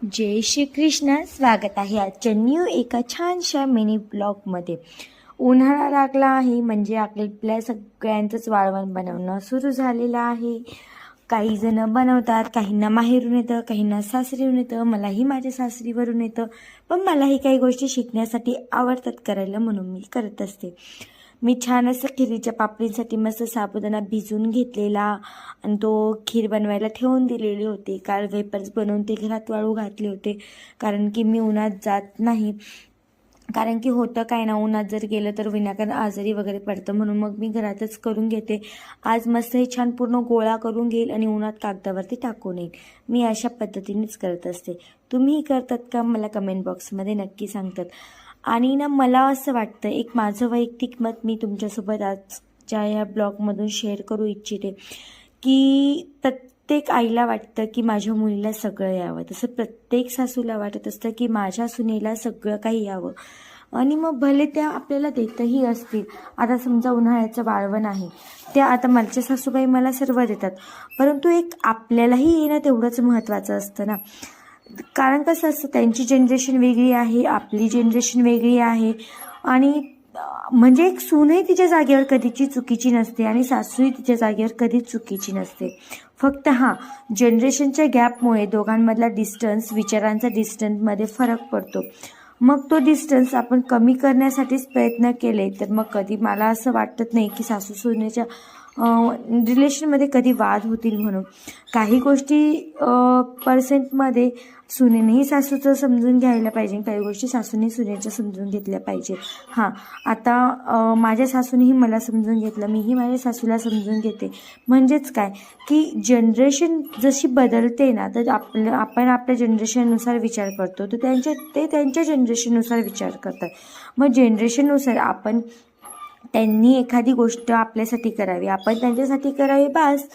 जय श्री कृष्ण. स्वागत आहे आजच्या न्यू एका छानशा मिनी ब्लॉगमध्ये. उन्हाळा लागला आहे म्हणजे आपल्या सगळ्यांचंच वाळवण बनवणं सुरू झालेलं आहे. काही जण बनवतात, काहींना माहेरून येतं, काहींना सासरीहून येतं. मलाही माझ्या सासरीवरून येतं, पण मलाही काही गोष्टी शिकण्यासाठी आवडतात करायला, म्हणून मी करत असते. मी छान असं खिरीच्या पापडींसाठी मस्त साबुदाणा भिजवून घेतलेला आणि तो खीर बनवायला ठेवून दिलेले होते. काल वेपर्स बनवून ते घरात वाळू घातले होते, कारण की मी उन्हात जात नाही. कारण की होतं काय ना, उन्हात जर गेलं तर विनाकारण आजारी वगैरे पडतं, म्हणून मग मी घरातच करून घेते. आज मस्त हे छान पूर्ण गोळा करून घेईल आणि उन्हात कागदावरती टाकून येईल. मी अशा पद्धतीनेच करत असते. तुम्हीही करतात का? मला कमेंट बॉक्समध्ये नक्की सांगतात. आणि ना, मला असं वाटतं, एक माझं वैयक्तिक मत मी तुमच्यासोबत आजच्या ह्या ब्लॉगमधून शेअर करू इच्छिते, की प्रत्येक आईला वाटतं की माझ्या मुलीला सगळं यावं, तसं प्रत्येक सासूला वाटत असतं की माझ्या सुनेला सगळं काही यावं. आणि मग भले त्या आपल्याला देतही असतील. आता समजा उन्हाळ्याचं वाळवण आहे, त्या आता माझ्या सासूबाई मला सर्व देतात, परंतु एक आपल्यालाही येणं तेवढंच महत्त्वाचं असतं ना. कारण कसं असतं, त्यांची जनरेशन वेगळी आहे, आपली जनरेशन वेगळी आहे. आणि म्हणजे एक सूनही तिच्या जागेवर कधीची चुकीची नसते आणि सासूही तिच्या जागेवर कधीच चुकीची नसते. फक्त जनरेशनच्या गॅपमुळे दोघांमधला डिस्टन्स, विचारांचा डिस्टन्समध्ये फरक पडतो. मग तो डिस्टन्स आपण कमी करण्यासाठीच प्रयत्न केले तर मग कधी मला असं वाटत नाही की सासू सुनेच्या रिलेशनमध्ये कधी वाद होतील म्हणून. काही गोष्टी पर्सेंटमध्ये सुनेनेही सासूचं समजून घ्यायला पाहिजे, काही गोष्टी सासूने सुनेच्या समजून घेतल्या पाहिजे. आता माझ्या सासूनेही मला समजून घेतलं, मीही माझ्या सासूला समजून घेते. म्हणजेच काय की जनरेशन जशी बदलते ना, तर आपण आपल्या जनरेशननुसार विचार करतो, तर ते त्यांच्या जनरेशननुसार विचार करतात. मग जनरेशननुसार त्यांनी एखादी गोष्ट आपल्यासाठी करावी, आपण त्यांच्यासाठी करावी, बस.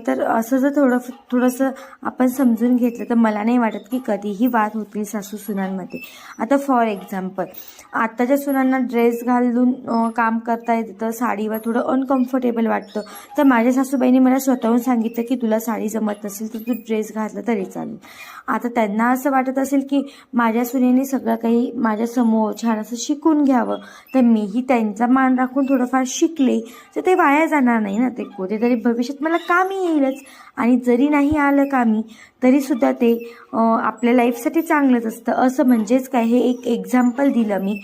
तर असं जर थोडंसं आपण समजून घेतलं तर मला नाही वाटत की कधीही वाद होतील सासू सुनांमध्ये. आता फॉर एक्झाम्पल, आत्ताच्या सुनांना ड्रेस घालून काम करता येतं, साडीवर थोडं अनकम्फर्टेबल वाटतं. तर माझ्या सासूबाईंनी मला स्वतःहून सांगितलं की तुला साडी जमत नसेल तर तू ड्रेस घातला तरी चालेल. आता त्यांना असं वाटत असेल की माझ्या सुनेने सगळं काही माझ्यासमोर छान असं शिकून घ्यावं, तर मीही त्यांचा मान राखून थोडंफार शिकले तर ते वाया जाणार नाही ना. ते कुठेतरी भविष्यात मला कामी येईलच. आणि जरी नाही आलं कामी तरीसुद्धा ते आपल्या लाईफसाठी चांगलंच असतं. असं म्हणजेच काय, हे एक एक्झाम्पल दिलं मी.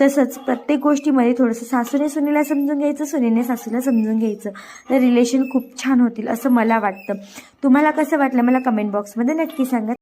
तसंच प्रत्येक गोष्टीमध्ये थोडंसं सासूने सुनेला समजून घ्यायचं, सुनेने सासूला समजून घ्यायचं, तर रिलेशन खूप छान होतील असं मला वाटतं. तुम्हाला कसं वाटलं मला कमेंट बॉक्समध्ये नक्की सांगा.